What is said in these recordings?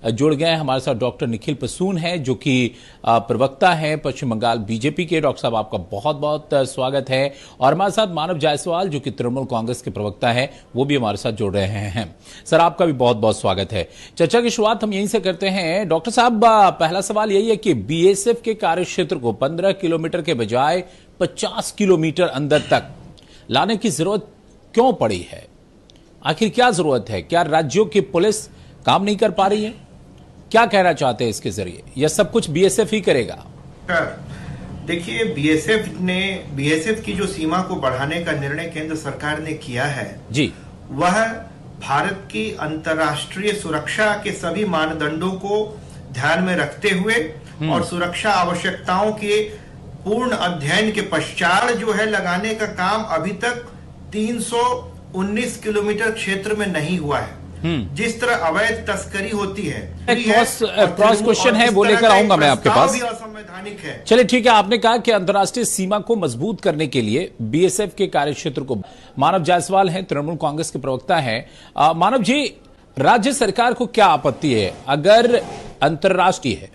जुड़ गए हमारे साथ डॉक्टर निखिल पसून हैं जो कि प्रवक्ता हैं पश्चिम बंगाल बीजेपी के। डॉक्टर साहब आपका बहुत बहुत स्वागत है। और हमारे साथ मानव जायसवाल जो कि तृणमूल कांग्रेस के प्रवक्ता हैं वो भी हमारे साथ जुड़ रहे हैं। सर आपका भी बहुत बहुत स्वागत है। चर्चा की शुरुआत हम यहीं से करते हैं। डॉक्टर साहब पहला सवाल यही है कि बीएसएफ के कार्यक्षेत्र को 15 किलोमीटर के बजाय 50 किलोमीटर अंदर तक लाने की जरूरत क्यों पड़ी है? आखिर क्या जरूरत है? क्या राज्यों की पुलिस काम नहीं कर पा रही है? क्या कहना चाहते हैं इसके जरिए? यह सब कुछ बीएसएफ ही करेगा? देखिए, बीएसएफ की जो सीमा को बढ़ाने का निर्णय केंद्र सरकार ने किया है जी, वह भारत की अंतर्राष्ट्रीय सुरक्षा के सभी मानदंडों को ध्यान में रखते हुए और सुरक्षा आवश्यकताओं के पूर्ण अध्ययन के पश्चात जो है लगाने का काम अभी तक 319 किलोमीटर क्षेत्र में नहीं हुआ है। जिस तरह अवैध तस्करी होती है, क्रॉस क्वेश्चन है वो लेकर आऊंगा मैं आपके पास। असंवैधानिक है। चलिए ठीक है, आपने कहा कि अंतर्राष्ट्रीय सीमा को मजबूत करने के लिए बीएसएफ के कार्यक्षेत्र को। मानव जायसवाल हैं, तृणमूल कांग्रेस के प्रवक्ता हैं। मानव जी, राज्य सरकार को क्या आपत्ति है अगर अंतर्राष्ट्रीय है?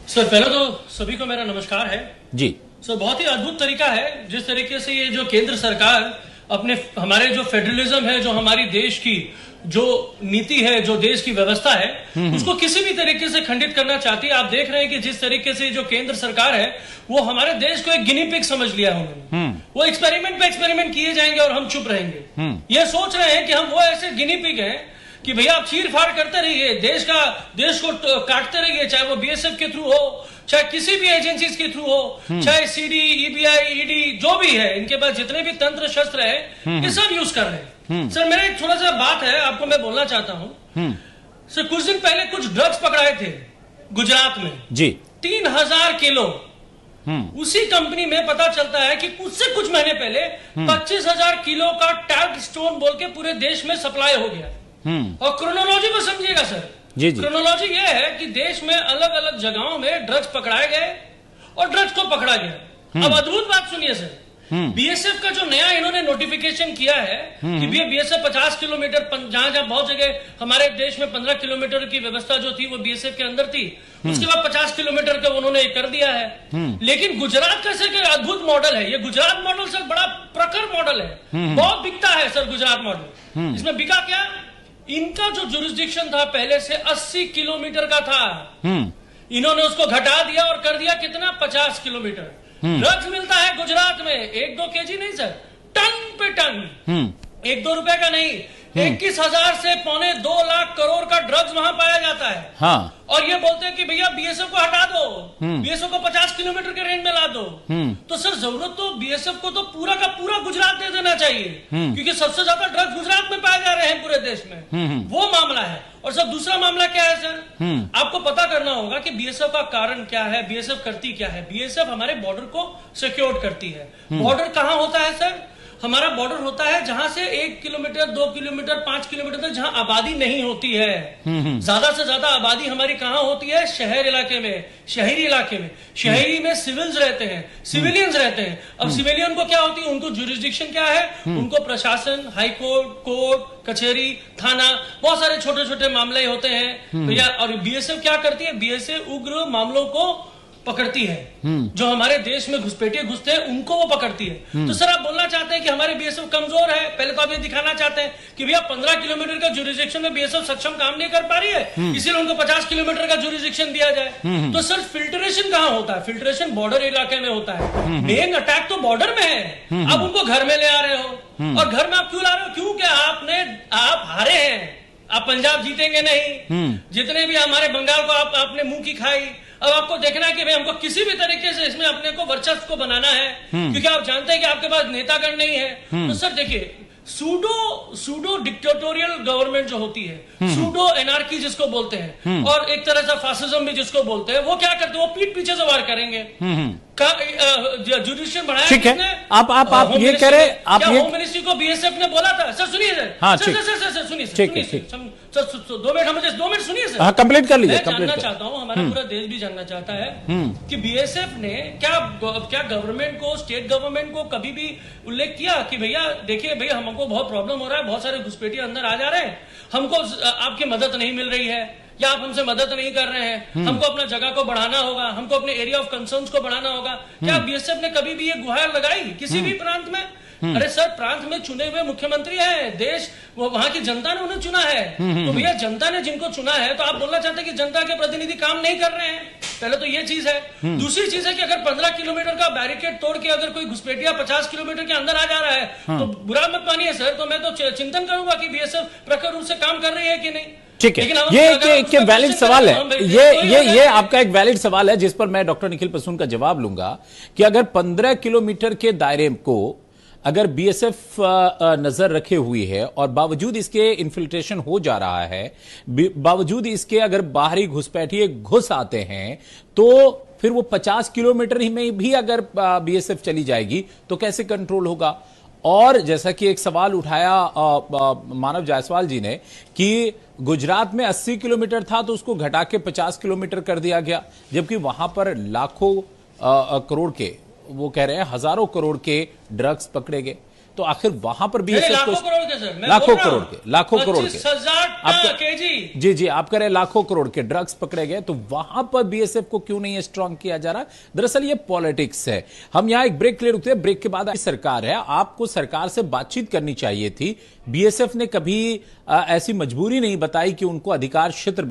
सर पहले तो सभी को मेरा नमस्कार है जी। सर बहुत ही अद्भुत तरीका है जिस तरीके से ये जो केंद्र सरकार अपने हमारे जो फेडरलिज्म है, जो हमारी देश की जो नीति है, जो देश की व्यवस्था है, उसको किसी भी तरीके से खंडित करना चाहती है। आप देख रहे हैं कि जिस तरीके से जो केंद्र सरकार है वो हमारे देश को एक गिनी पिग समझ लिया है उन्होंने। वो एक्सपेरिमेंट पे एक्सपेरिमेंट किए जाएंगे और हम चुप रहेंगे। ये सोच रहे हैं कि हम वो ऐसे गिनी पिग हैं कि भैया आप चीर फाड़ करते रहिए, देश को काटते रहिए, चाहे वो बीएसएफ के थ्रू हो, चाहे किसी भी एजेंसीज के थ्रू हो, चाहे सीडी, ईबीआई, ईडी जो भी है, इनके पास जितने भी तंत्र शस्त्र है ये सब यूज कर रहे हैं। सर मेरा एक थोड़ा सा बात है आपको मैं बोलना चाहता हूँ। सर कुछ दिन पहले कुछ ड्रग्स पकड़ाए थे गुजरात में जी, 3000 किलो। उसी कंपनी में पता चलता है कि उससे कुछ महीने पहले 25,000 किलो का टैग स्टोन बोल के पूरे देश में सप्लाई हो गया। और क्रोनोलॉजी को समझिएगा सर जी। क्रोनोलॉजी ये है कि देश में अलग अलग जगहों में ड्रग्स पकड़ाए गए और ड्रग्स को पकड़ा गया। अब अद्भुत बात सुनिए सर, बीएसएफ का जो नया इन्होंने नोटिफिकेशन किया है कि बीएसएफ 50 किलोमीटर, जहां जहां बहुत जगह हमारे देश में 15 किलोमीटर की व्यवस्था जो थी वो बीएसएफ के अंदर थी, उसके बाद 50 किलोमीटर का उन्होंने कर दिया है। लेकिन गुजरात का सर अद्भुत मॉडल है ये। गुजरात मॉडल सर बड़ा प्रखर मॉडल है, बहुत बिकता है सर गुजरात मॉडल। इसमें बिका क्या? इनका जो जुरिस्डिक्शन था पहले से 80 किलोमीटर का था, इन्होंने उसको घटा दिया और कर दिया कितना? 50 किलोमीटर। ड्रग्स मिलता है गुजरात में 1-2 केजी नहीं सर, टन पे टन, 1-2 रुपए का नहीं, 21,000 से 1.25 लाख करोड़ का ड्रग्स वहां पाया जाता है। हाँ। और ये बोलते हैं कि भैया बीएसएफ को हटा दो, बीएसएफ को 50 किलोमीटर के रेंज में ला दो। तो सर जरूरत तो बीएसएफ को तो पूरा का पूरा गुजरात दे देना चाहिए, क्योंकि सबसे ज्यादा ड्रग्स गुजरात में पाए जा रहे हैं पूरे देश में। वो मामला है। और सर दूसरा मामला क्या है सर, आपको पता करना होगा कि बीएसएफ का कारण क्या है, बीएसएफ करती क्या है। बीएसएफ हमारे बॉर्डर को सिक्योर करती है। बॉर्डर कहां होता है सर? हमारा बॉर्डर होता है जहां से 1 किलोमीटर, 2 किलोमीटर, 5 किलोमीटर तक जहां आबादी नहीं होती है। ज्यादा से ज्यादा आबादी हमारी कहां होती है? शहर इलाके में, शहरी इलाके में। शहरी में सिविल्स रहते हैं, सिविलियंस रहते हैं। अब सिविलियन को क्या होती है? उनको जुरिस्डिक्शन क्या है? उनको प्रशासन, हाई कोर्ट, कोर्ट कचहरी, थाना, बहुत सारे छोटे छोटे मामले होते हैं भैया। और बीएसएफ क्या करती है? बीएसएफ उग्र मामलों को पकड़ती है, जो हमारे देश में घुसपैठिए घुसते हैं उनको वो पकड़ती है। तो सर आप बोलना चाहते हैं कि हमारे बीएसएफ कमजोर है? पहले तो आप ये दिखाना चाहते हैं कि भैया 15 किलोमीटर का जुरिस्डिक्शन में बीएसएफ सक्षम काम नहीं कर पा रही है, इसीलिए उनको 50 किलोमीटर का जुरिस्डिक्शन दिया जाए। तो सर फिल्ट्रेशन कहाँ होता है? फिल्ट्रेशन बॉर्डर इलाके में होता है। मेन अटैक तो बॉर्डर में है। आप उनको घर में ले आ रहे हो, और घर में आप क्यों ला रहे हो? क्योंकि आप हारे हैं। आप पंजाब जीतेंगे नहीं, जितने भी हमारे बंगाल को आपने मुंह की खाई। अब आपको देखना है कि भाई हमको किसी भी तरीके से इसमें अपने को वर्चस्व को बनाना है, क्योंकि आप जानते हैं कि आपके पास नेतागण नहीं है। तो सर देखिए, सूडो डिक्टेटोरियल गवर्नमेंट जो होती है, सूडो एनार्की जिसको बोलते हैं, और एक तरह से फासिज्म भी जिसको बोलते हैं, वो क्या करते हैं? वो पीठ पीछे से वार करेंगे। जुडिशियल बढ़ाया। ठीक है, आप ये कह रहे, आप ये होम मिनिस्ट्री को बीएसएफ ने बोला था। सर सुनिए सर, हाँ, सर सुनिए, ठीक है, सर 2 मिनट सुनिए सर। हाँ, कंप्लीट कर लीजिए। मैं जानना चाहता हूँ, हमारा पूरा देश भी जानना चाहता है कि बीएसएफ ने क्या गवर्नमेंट को, स्टेट गवर्नमेंट को कभी भी उल्लेख किया कि भैया देखिए भैया हमको बहुत प्रॉब्लम हो रहा है, बहुत सारे घुसपैठिए अंदर आ जा रहे हैं, हमको आपकी मदद नहीं मिल रही है या आप हमसे मदद नहीं कर रहे हैं, हमको अपना जगह को बढ़ाना होगा, हमको अपने एरिया ऑफ कंसर्न्स को बढ़ाना होगा। क्या बीएसएफ ने कभी भी ये गुहार लगाई किसी भी प्रांत में? अरे सर, प्रांत में चुने हुए मुख्यमंत्री है, देश वहां की जनता ने उन्हें चुना है। तो भैया जनता ने जिनको चुना है, तो आप बोलना चाहते हैं कि जनता के प्रतिनिधि काम नहीं कर रहे हैं? पहले तो ये चीज है। दूसरी चीज है कि अगर 15 किलोमीटर का बैरिकेड तोड़ के अगर कोई घुसपैठिया 50 किलोमीटर के अंदर आ जा रहा है, तो बुरा मत मानिए सर, तो मैं तो चिंतन करूंगा कि बीएसएफ प्रखर रूप से काम कर रही है कि नहीं। ठीक है, ये वैलिड सवाल है, ये आपका एक वैलिड सवाल है जिस पर मैं डॉक्टर निखिल पसून का जवाब लूंगा कि अगर 15 किलोमीटर के दायरे को अगर बीएसएफ नजर रखे हुई है और बावजूद इसके इन्फिल्ट्रेशन हो जा रहा है, बावजूद इसके अगर बाहरी घुसपैठिए घुस आते हैं, तो फिर वो 50 किलोमीटर में भी अगर बीएसएफ चली जाएगी तो कैसे कंट्रोल होगा? और जैसा कि एक सवाल उठाया मानव जायसवाल जी ने कि गुजरात में 80 किलोमीटर था तो उसको घटा के 50 किलोमीटर कर दिया गया, जबकि वहां पर लाखों करोड़ के, वो कह रहे हैं हजारों करोड़ के ड्रग्स पकड़े गए। तो आखिर वहां पर भी लाखों करोड़ के सर, लाखों करोड़ के 25,000 केजी, जी आप कह रहे लाखों करोड़ के ड्रग्स पकड़े गए, तो वहां पर बीएसएफ को क्यों नहीं स्ट्रांग किया जा रहा? दरअसल ये पॉलिटिक्स है। हम यहां एक ब्रेक के लिए रुकते हैं, ब्रेक के बाद सरकार है, आपको सरकार से बातचीत करनी चाहिए थी। बीएसएफ ने कभी ऐसी मजबूरी नहीं बताई कि उनको अधिकार क्षेत्र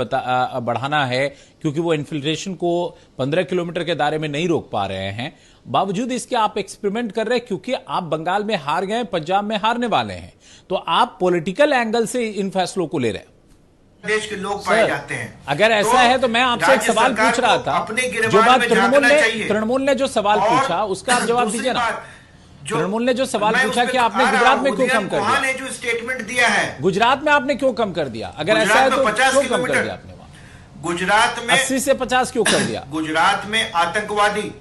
बढ़ाना है, क्योंकि वो इन्फिल्ट्रेशन को 15 किलोमीटर के दायरे में नहीं रोक पा रहे हैं। बावजूद इसके आप एक्सपेरिमेंट कर रहे हैं, क्योंकि आप बंगाल में हार गए, पंजाब में हारने वाले हैं, तो आप पॉलिटिकल एंगल से इन फैसलों को ले रहे हैं। देश के लोग पाए जाते हैं। अगर ऐसा है तो मैं आपसे एक सवाल पूछ रहा था, जो बात तृणमूल ने जो सवाल पूछा उसका आप जवाब दीजिए ना। तृणमूल ने जो सवाल पूछा कि आपने गुजरात में क्यों कम कर दिया, ने जो स्टेटमेंट दिया है गुजरात में आपने क्यों कम कर दिया? अगर ऐसा है तो क्यों कम कर दिया आपने? गुजरात में 80 से 50 क्यों कर दिया? गुजरात में आतंकवादी,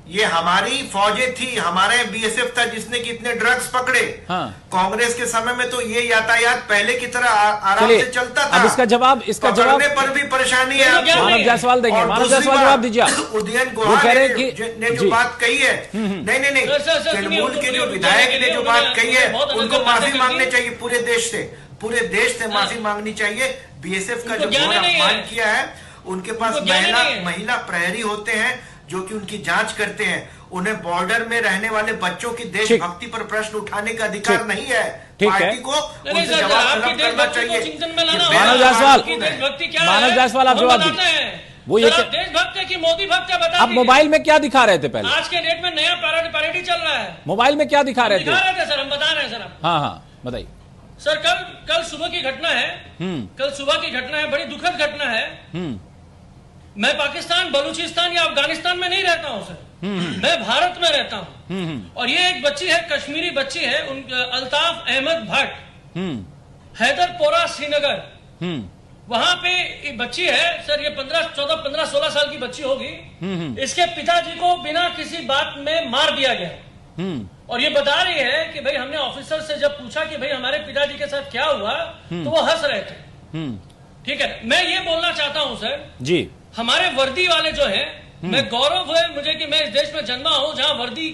ये हमारी फौजें थी, हमारे बीएसएफ था जिसने कितने ड्रग्स पकड़े। हाँ। कांग्रेस के समय में तो ये यातायात पहले की तरह आराम से चलता था। अब इसका जवाब पर भी परेशानी है। मानव जायसवाल देंगे, मानव जायसवाल जवाब दीजिए। उदयन गुहा ने जो बात कही है, नहीं तृणमूल के जो विधायक ने जो बात कही है, उनको माफी मांगनी चाहिए पूरे देश से माफी मांगनी चाहिए। बीएसएफ का जो अपमान किया है, उनके पास महिला प्रहरी होते हैं जो कि उनकी जांच करते हैं। उन्हें बॉर्डर में रहने वाले बच्चों की देशभक्ति पर प्रश्न उठाने का अधिकार नहीं है। पार्टी को उनसे जवाब तलब करना चाहिए। मानव जायसवाल आप जवाब दीजिए। वो ये देशभक्त है कि मोदी भक्त है, बता। आप मोबाइल में क्या दिखा रहे थे पहले? आज के डेट में नया पैरोडी चल रहा है। मोबाइल में क्या दिखा रहे थे? सर हम बता रहे हैं सर। हाँ बताइए सर। कल सुबह की घटना है, बड़ी दुखद घटना है। मैं पाकिस्तान, बलूचिस्तान या अफगानिस्तान में नहीं रहता हूं सर, मैं भारत में रहता हूं। और ये एक बच्ची है, कश्मीरी बच्ची है, अल्ताफ अहमद भट्ट, हैदरपोरा श्रीनगर, वहां पे एक बच्ची है सर। ये 15-16 साल की बच्ची होगी। इसके पिताजी को बिना किसी बात में मार दिया गया। और ये बता रही है कि भाई हमने ऑफिसर से जब पूछा कि भाई हमारे पिताजी के साथ क्या हुआ, तो वो हंस रहे थे। ठीक है, मैं ये बोलना चाहता हूं सर जी, हमारे वर्दी वाले जो हैं, मैं गौरव है मुझे कि मैं इस देश में जन्मा हूं जहां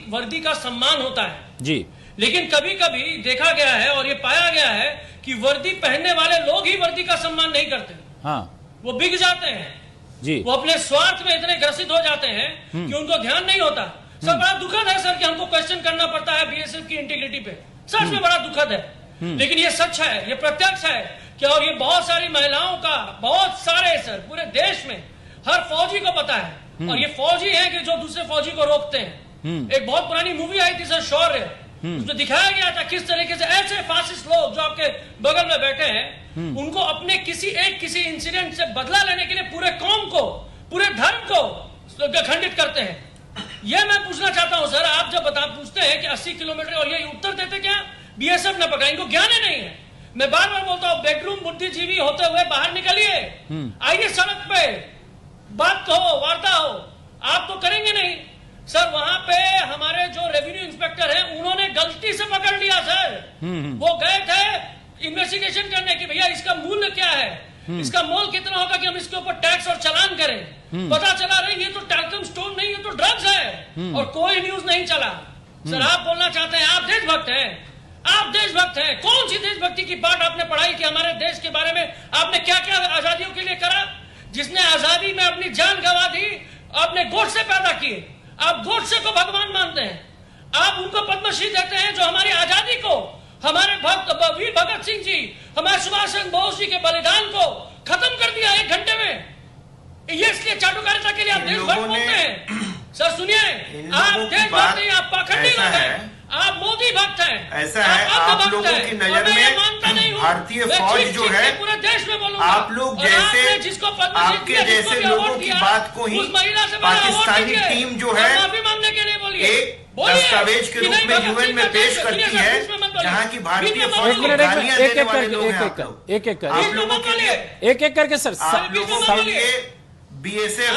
वर्दी का सम्मान होता है जी। लेकिन कभी कभी देखा गया है और ये पाया गया है कि वर्दी पहनने वाले लोग ही वर्दी का सम्मान नहीं करते। हाँ। वो बिक जाते हैं जी, वो अपने स्वार्थ में इतने ग्रसित हो जाते हैं कि उनको ध्यान नहीं होता। सर बड़ा दुखद है सर कि हमको क्वेश्चन करना पड़ता है बीएसएफ की इंटीग्रिटी पे, सच में बड़ा दुखद है। लेकिन ये सच है, ये प्रत्यक्ष है कि, और ये बहुत सारी महिलाओं का, बहुत सारे सर पूरे देश में हर फौजी को पता है। और ये फौजी है कि जो दूसरे फौजी को रोकते हैं। एक बहुत पुरानी मूवी आई थी सर, शौर्य, उसमें दिखाया गया था किस तरीके से ऐसे फासिस्ट लोग जो आपके बगल में बैठे हैं, उनको अपने किसी इंसिडेंट से बदला लेने के लिए पूरे कौम को, पूरे धर्म को खंडित करते हैं। ये मैं पूछना चाहता हूं सर, आप जब पूछते हैं कि 80 किलोमीटर, और ये उत्तर देते क्या? बीएसएफ ने पकड़ा, इनको ज्ञान ही नहीं है। मैं बार बार बोलता हूं, बेडरूम बुद्धिजीवी होते हुए बाहर निकलिए, आइए सड़क पे, बात हो, वार्ता हो। आप तो करेंगे नहीं, सर वहां पे हमारे जो रेवेन्यू इंस्पेक्टर हैं उन्होंने गलती से पकड़ लिया सर। वो गए थे इन्वेस्टिगेशन करने की, भैया इसका मूल्य क्या है, इसका मोल कितना होगा कि हम इसके ऊपर टैक्स और चालान करें। पता चला रही ये तो टैल्कम स्टोन नहीं, ये तो ड्रग्स है, और कोई न्यूज नहीं चला। सर आप बोलना चाहते हैं आप देशभक्त हैं, आप देशभक्त हैं। कौन सी देशभक्ति की बात आपने पढ़ाई कि हमारे देश के बारे में आपने क्या क्या आजादियों के लिए करा? जिसने आजादी में अपनी जान गंवा दी, आपने गोडसे पैदा किए, आप गोडसे को भगवान मानते हैं, आप उनको पद्मश्री देते हैं जो हमारी आजादी को, हमारे वीर भगत सिंह जी, हमारे सुभाष चंद्र बोस जी के बलिदान को खत्म कर दिया 1 घंटे में। ये इसलिए चाटुकारिता के लिए आप देशभक्त बोलते हैं। सर सुनिए, आप देशभक्त नहीं, आप पाखंडी लोग हैं, आप मोदी भक्त हैं। ऐसा है आप लोगों की नजर में भारतीय फौज जो है, पूरे देश में बोलूंगा, आप लोग जैसे आपके जैसे लोगों की बात को ही पाकिस्तानी टीम जो है माफी मांगने के लिए बोलिए, एक दस्तावेज के रूप में यूएन में पेश करती है, जहाँ की भारतीय फौज को गालियां देने वाले लोग हैं आप लोग। एक आप लोगों के लिए एक करके सर, आप लोगों के लिए बीएसएफ,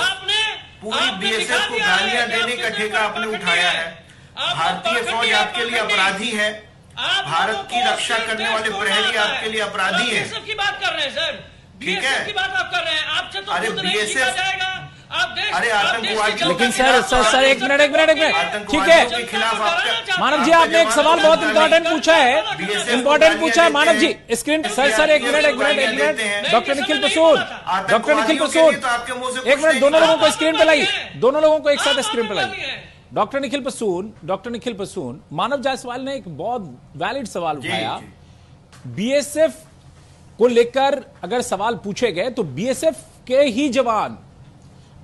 पूरी बीएसएफ को गालियां देने का ठेका आपने उठाया है। भारतीय फौज आपके लिए अपराधी है, भारत की रक्षा करने वाले प्रहरी आपके लिए अपराधी है। बीएसएफ की बात कर रहे हैं सर, ठीक है, की बात आप कर रहे हैं, आपसे तो अरे बीएसएफ जाएगा। अरे आतंकवादी, लेकिन सर एक मिनट ठीक है के खिलाफ आपका मानव जी, आपने एक सवाल बहुत इंपॉर्टेंट पूछा है, मानव जी स्क्रीन सर एक मिनट डॉक्टर निखिल प्रसून, एक मिनट, दोनों लोगों को स्क्रीन पे लाइए, दोनों लोगों को एक साथ स्क्रीन पे लाइए। डॉक्टर निखिल प्रसून, मानव जायसवाल ने एक बहुत वैलिड सवाल उठाया। बीएसएफ को लेकर अगर सवाल पूछे गए तो बीएसएफ के ही जवान,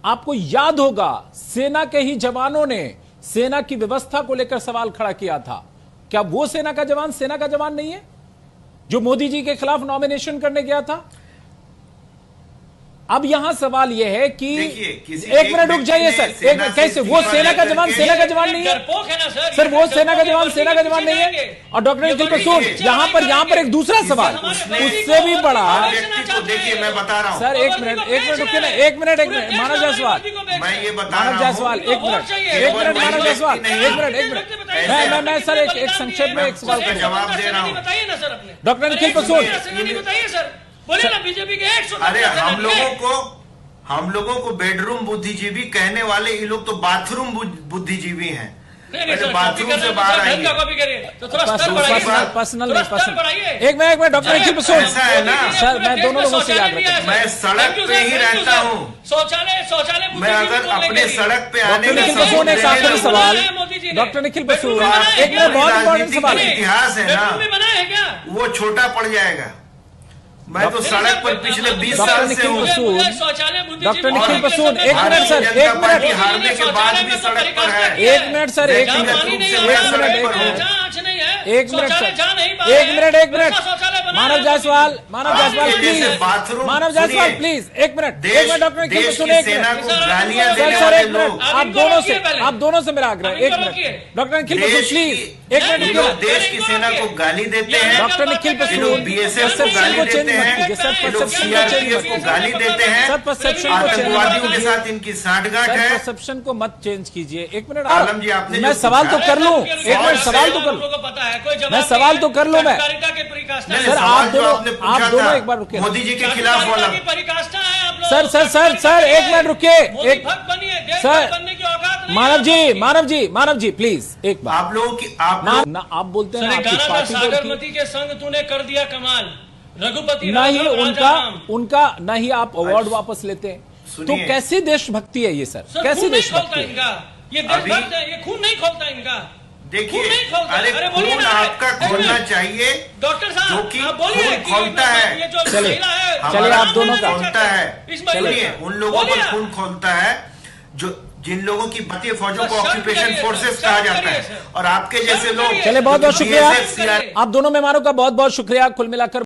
आपको याद होगा सेना के ही जवानों ने सेना की व्यवस्था को लेकर सवाल खड़ा किया था। क्या वो सेना का जवान नहीं है जो मोदी जी के खिलाफ नॉमिनेशन करने गया था? अब यहां सवाल यह है कि एक मिनट रुक जाइए सर, कैसे वो सेना का जवान नहीं है? सर वो सेना का जवान नहीं है। और डॉक्टर निखिल प्रसून, यहां पर एक दूसरा सवाल उससे भी बड़ा। देखिए मैं बता रहा हूं सर, एक मिनट रुकिए ना, एक मिनट मानव जायसवाल, मैं ये बता रहा हूं, एक मिनट मानव जायसवाल, एक मिनट मैं सर एक संक्षेप में एक सवाल का जवाब दे रहा हूं। डॉक्टर निखिल प्रसून, बोले ना बीजेपी के 100। अरे हम लोगों को बेडरूम बुद्धिजीवी कहने वाले ये लोग तो बाथरूम बुद्धिजीवी हैं। बाथरूम से बाहर आएंगे तो थोड़ा स्तर बढ़ाइए, पर्सनल एक मिनट डॉक्टर निखिल प्रसून, ऐसा है ना सर मैं दोनों लोगों से याद रखता हूं, मैं सड़क पे ही रहता हूँ। शौचालय मैं अगर अपने सड़क पे आने में निखिल प्रसून एक आखिरी सवाल, डॉक्टर निखिल प्रसून एक मिनट, बहुत इंपॉर्टेंट सवाल है। इतिहास है ना, वो छोटा पड़ जाएगा। मैं तो सड़क पर पिछले 20 साल से हूँ। डॉक्टर निखिल प्रसून एक मिनट सर, एक मिनट हारने के बाद भी सड़क पर है। एक मिनट सर, एक मिनट मानव जायसवाल प्लीज एक मिनट डॉक्टर निखिल प्रसून एक मिनट सर, एक मिनट आप दोनों से मेरा आग्रह, एक minute doctor Nikhil Prasoon please एक मिनट। देश की सेना को गाली देते हैं डॉक्टर निखिल प्रसून, बीएसएफ को गाली देते हैं, सीआरपीएफ को गाली देते हैं, आतंकवादियों के साथ इनकी साठगांठ है। परसेप्शन को मत चेंज कीजिए। एक मिनट आलम जी, आपने मैं सवाल तो कर लूं, एक मिनट सवाल तो कर लूं, मैं सवाल तो कर लूं। मैं सर आप दोनों एक बार रुकिए, मोदी जी के खिलाफ वाला सर एक मिनट रुकिए, एक सर मानव जी प्लीज एक बार। आप लोगों की आप बोलते हैं सागरमती के संग तूने कर दिया कमाल, रघुपति नहीं उनका नहीं आप अवार्ड वापस लेते हैं, तो कैसी देशभक्ति है ये सर? कैसी देशभक्ति है? ये देशभक्त है, ये खून नहीं खोलता इनका। देखिए, अरे खून आपका खोलना चाहिए डॉक्टर साहब, जो कि खून खोलता है। चलिए आप दोनों का खोलता है, चलिए उन लोगों पर खून खोलता है जो जिन लोगों की भारतीय फौजों को ऑक्यूपेशन फोर्सेस कहा जाता है, और आपके जैसे लोग। चलिए बहुत शुक्रिया, आप दोनों मेहमानों का बहुत शुक्रिया। कुल मिलाकर